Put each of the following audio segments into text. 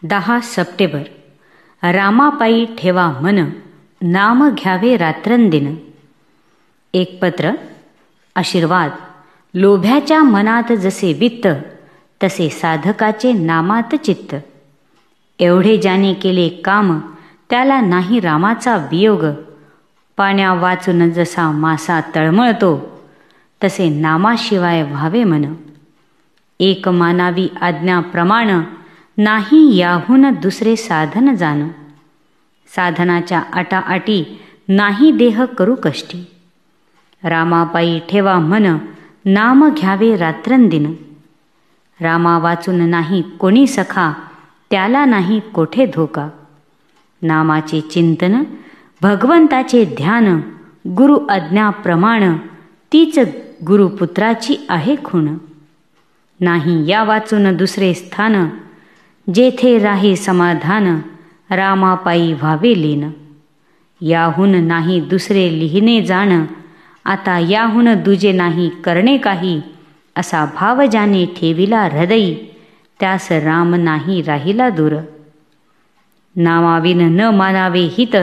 10 September. रामापायी ठेवा मन, नाम घ्यावे रात्रंदिन. एक पत्र. आशीर्वाद. लोभ्याच्या मनात जसे वित्त, तसे साधकाचे नामात चित्त. एवढे ज्याने केले काम, त्याला नाही रामाचा वियोग. पाण्या वाचून जसा मासा तळमळतो, तसे नामाशिवाय व्हावे मन. एक मानावी आज्ञा प्रमाण, नाही याहून दुसरे साधन जाण. साधनाच्या अटाअटी, नाही देह करू कष्टी. रामापायी ठेवा मन, नाम घ्यावे रात्रंदिन. रामा वाचून नाही कोणी सखा, त्याला नाही कोठे धोका. नामाचे चिंतन, भगवंताचे ध्यान, गुरु आज्ञा प्रमाण, तीच गुरुपुत्राची आहे खूण. नाही या वाचून दुसरे स्थान, जेथे राही समाधान, रामापायी व्हावे लीन. याहून नाही दुसरे लिहिणे जाण, आता याहून दुजे नाही करणे काही. असा भाव ज्याने ठेविला हृदयी, त्यास राम नाही राहिला दूर. नामाविन न मानावे हित,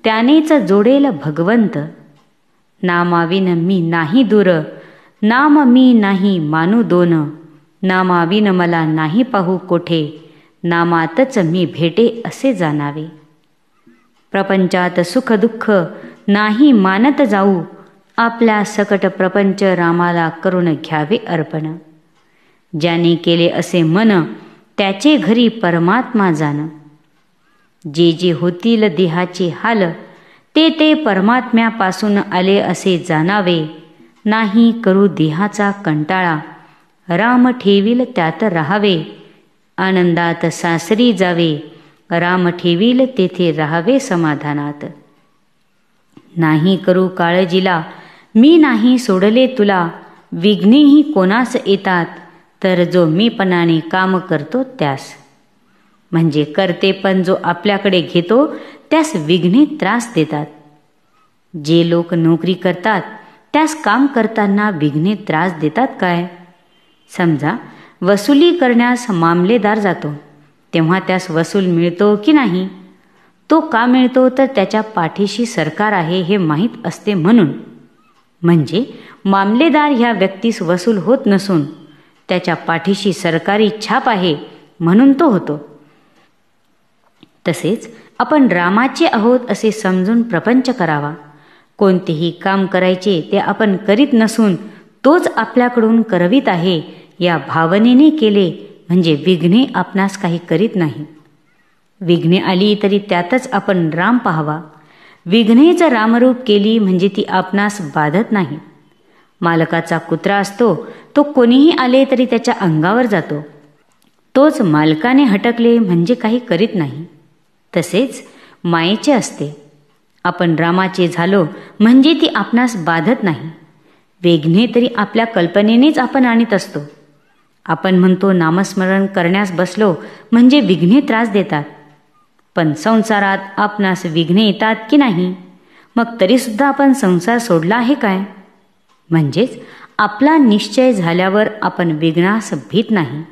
त्यानेच जोडेल भगवंत. नामाविन मी नाही दूर, नाम मी नाही मानू दोन. नामाविन मला नाही पाहू कोठे, नामातच मी भेटे असे जाणावे. प्रपंचात सुख दुःख नाही मानत जाऊ, आपल्या सकट प्रपंच रामाला करून घ्यावे अर्पण. ज्याने केले असे मन, त्याचे घरी परमात्मा जाण. जे जे होतील देहाचे हाल, ते ते परमात्म्यापासून आले असे जाणावे. नाही करू देहाचा कंटाळा, राम ठेवील त्यात राहावे. आनंदात सासरी जावे, राम ठेवील तेथे राहावे समाधानात. नाही करू काळजीला, मी नाही सोडले तुला. विघ्नेही कोणास येतात, तर जो मीपणाने काम करतो त्यास. म्हणजे करते पण जो आपल्याकडे घेतो, त्यास विघ्ने त्रास देतात. जे लोक नोकरी करतात, त्यास काम करताना विघ्ने त्रास देतात काय? समजा वसुली करण्यास मामलेदार जातो, तेव्हा त्यास वसूल मिळतो की नाही? तो का मिळतो, तर त्याच्या पाठीशी सरकार आहे हे माहीत असते म्हणून. म्हणजे मामलेदार ह्या व्यक्तीस वसूल होत नसून, त्याच्या पाठीशी सरकारी छाप आहे म्हणून तो होतो. तसेच आपण रामाचे आहोत असे समजून प्रपंच करावा. कोणतेही काम करायचे ते आपण करीत नसून, तोच आपल्याकडून करवीत आहे या भावनेने केले, म्हणजे विघ्ने आपणास काही करीत नाही. विघ्ने आली तरी त्यातच आपण राम पाहावा. विघ्नेच रामरूप केली म्हणजे ती आपणास बाधत नाही. मालकाचा कुत्रा असतो, तो कोणीही आले तरी त्याच्या अंगावर जातो. तोच मालकाने हटकले म्हणजे काही करीत नाही. तसेच मायेचे असते. आपण रामाचे झालो म्हणजे ती आपणास बाधत नाही. विघ्ने तरी आपल्या कल्पनेनेच आपण आणत असतो. आपण म्हणतो नामस्मरण करण्यास बसलो म्हणजे विघ्ने त्रास देतात. पण संसारात आपणास विघ्ने येतात की नाही? मग तरीसुद्धा आपण संसार सोडला आहे काय? म्हणजेच आपला निश्चय झाल्यावर आपण विघ्नास भीत नाही.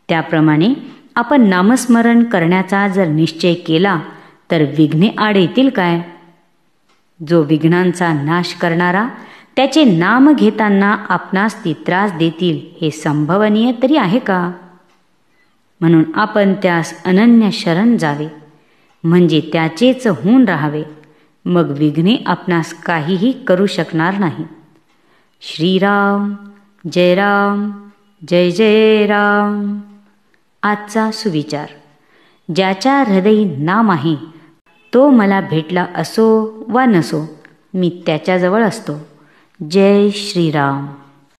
त्याप्रमाणे आपण नामस्मरण करण्याचा जर निश्चय केला, तर विघ्ने आड येतील काय? जो विघ्नांचा नाश करणारा, त्याचे नाम घेताना आपणास ती त्रास देतील हे संभवनीय तरी आहे का? म्हणून आपण त्यास अनन्य शरण जावे, म्हणजे त्याचेच होऊन राहावे. मग विघ्ने आपणास काहीही करू शकणार नाही. श्रीराम जय राम, जय जय राम. आजचा सुविचार. ज्याच्या हृदयी नाम आहे, तो मला भेटला असो वा नसो, मी त्याच्याजवळ असतो. जय श्रीराम.